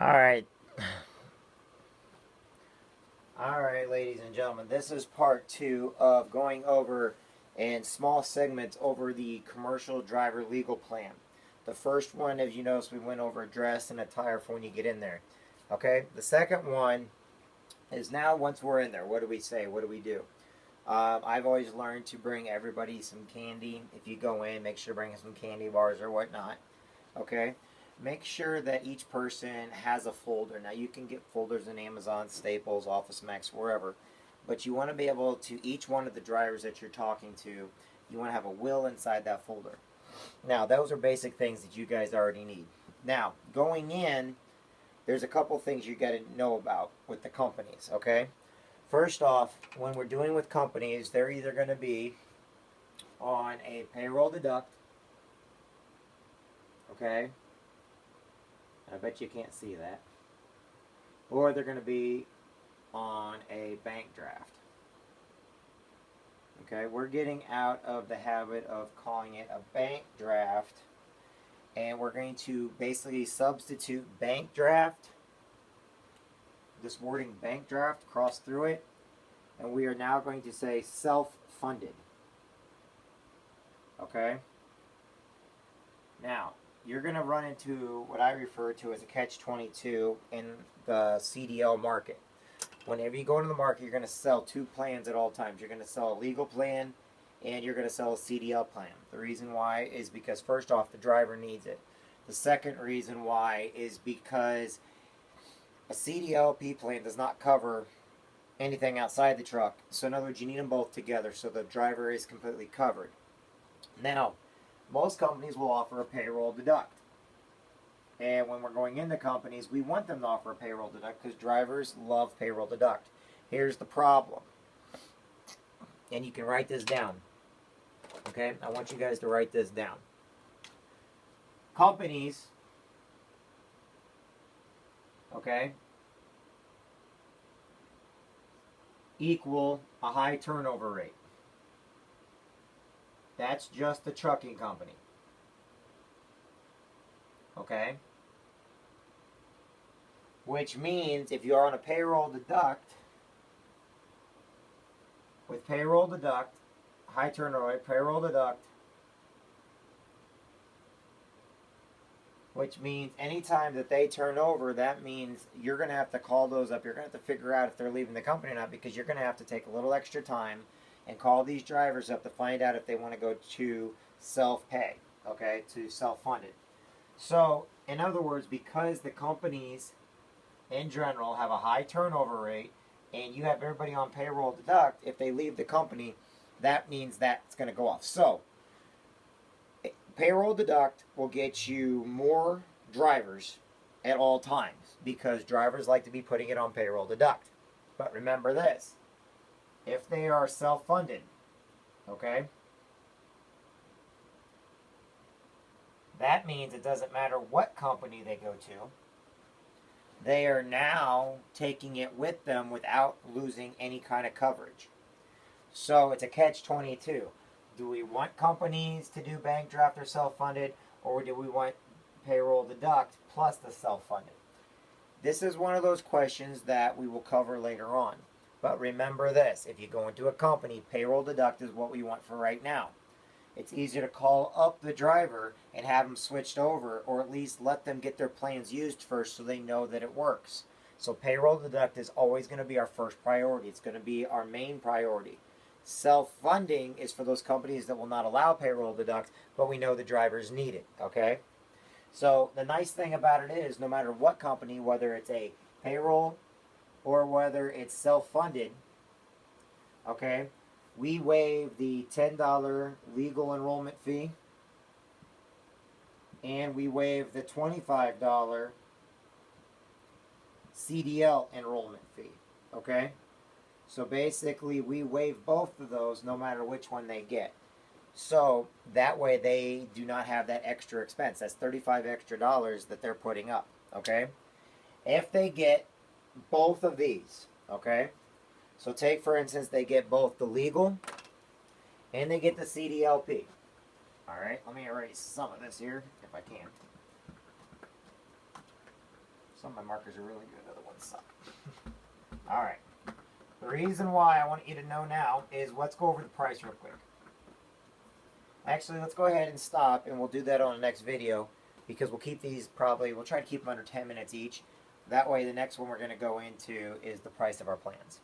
All right. All right, ladies and gentlemen, this is part two of going over in small segments over the commercial driver legal plan. The first one, as you notice, we went over dress and attire for when you get in there. Okay, the second one is now once we're in there, what do we say? What do we do? I've always learned to bring everybody some candy. If you go in, make sure to bring some candy bars or whatnot. Okay, make sure that each person has a folder. Now you can get folders in Amazon, Staples, Office Max, wherever, but you want to be able to, each one of the drivers that you're talking to, you want to have a will inside that folder. Now those are basic things that you guys already need. Now going in, there's a couple things you got to know about with the companies. Okay, first off, when we're doing with companies, they're either going to be on a payroll deduct. Okay, I bet you can't see that. Or they're going to be on a bank draft. Okay, we're getting out of the habit of calling it a bank draft, and we're going to basically substitute bank draft, this wording bank draft, cross through it, and we are now going to say self-funded. Okay? Now, you're going to run into what I refer to as a catch-22 in the CDL market. Whenever you go into the market, you're going to sell two plans at all times. You're going to sell a legal plan and you're going to sell a CDL plan. The reason why is because, first off, the driver needs it. The second reason why is because a CDLP plan does not cover anything outside the truck. So in other words, you need them both together so the driver is completely covered. Now, most companies will offer a payroll deduct. And when we're going into companies, we want them to offer a payroll deduct because drivers love payroll deduct. Here's the problem. And you can write this down. Okay? I want you guys to write this down. Companies, okay, equal a high turnover rate. That's just the trucking company. Okay? Which means if you're on a payroll deduct, with payroll deduct, high turnover rate, payroll deduct, which means anytime that they turn over, that means you're going to have to call those up. You're going to have to figure out if they're leaving the company or not, because you're going to have to take a little extra time and call these drivers up to find out if they want to go to self-pay, okay, to self-funded. So, in other words, because the companies in general have a high turnover rate and you have everybody on payroll deduct, if they leave the company, that means that's going to go off. So, payroll deduct will get you more drivers at all times because drivers like to be putting it on payroll deduct. But remember this, if they are self-funded, okay, that means it doesn't matter what company they go to, they are now taking it with them without losing any kind of coverage. So it's a catch-22. Do we want companies to do bank draft or self-funded, or do we want payroll deduct plus the self-funded? This is one of those questions that we will cover later on. But remember this, if you go into a company, payroll deduct is what we want for right now. It's easier to call up the driver and have them switched over, or at least let them get their plans used first so they know that it works. So payroll deduct is always going to be our first priority. It's going to be our main priority. Self-funding is for those companies that will not allow payroll deduct, but we know the drivers need it, okay? So the nice thing about it is, no matter what company, whether it's a payroll or whether it's self-funded, okay, we waive the $10 legal enrollment fee, and we waive the $25 CDL enrollment fee, okay? So basically, we waive both of those no matter which one they get. So that way they do not have that extra expense. That's $35 extra that they're putting up, okay? If they get both of these, okay? So take, for instance, they get both the legal and they get the CDLP. All right, let me erase some of this here if I can. Some of my markers are really good, other ones suck. Alright. The reason why I want you to know now is let's go over the price real quick. Actually, let's go ahead and stop, and we'll do that on the next video, because we'll keep these we'll try to keep them under 10 minutes each. That way, the next one we're going to go into is the price of our plans.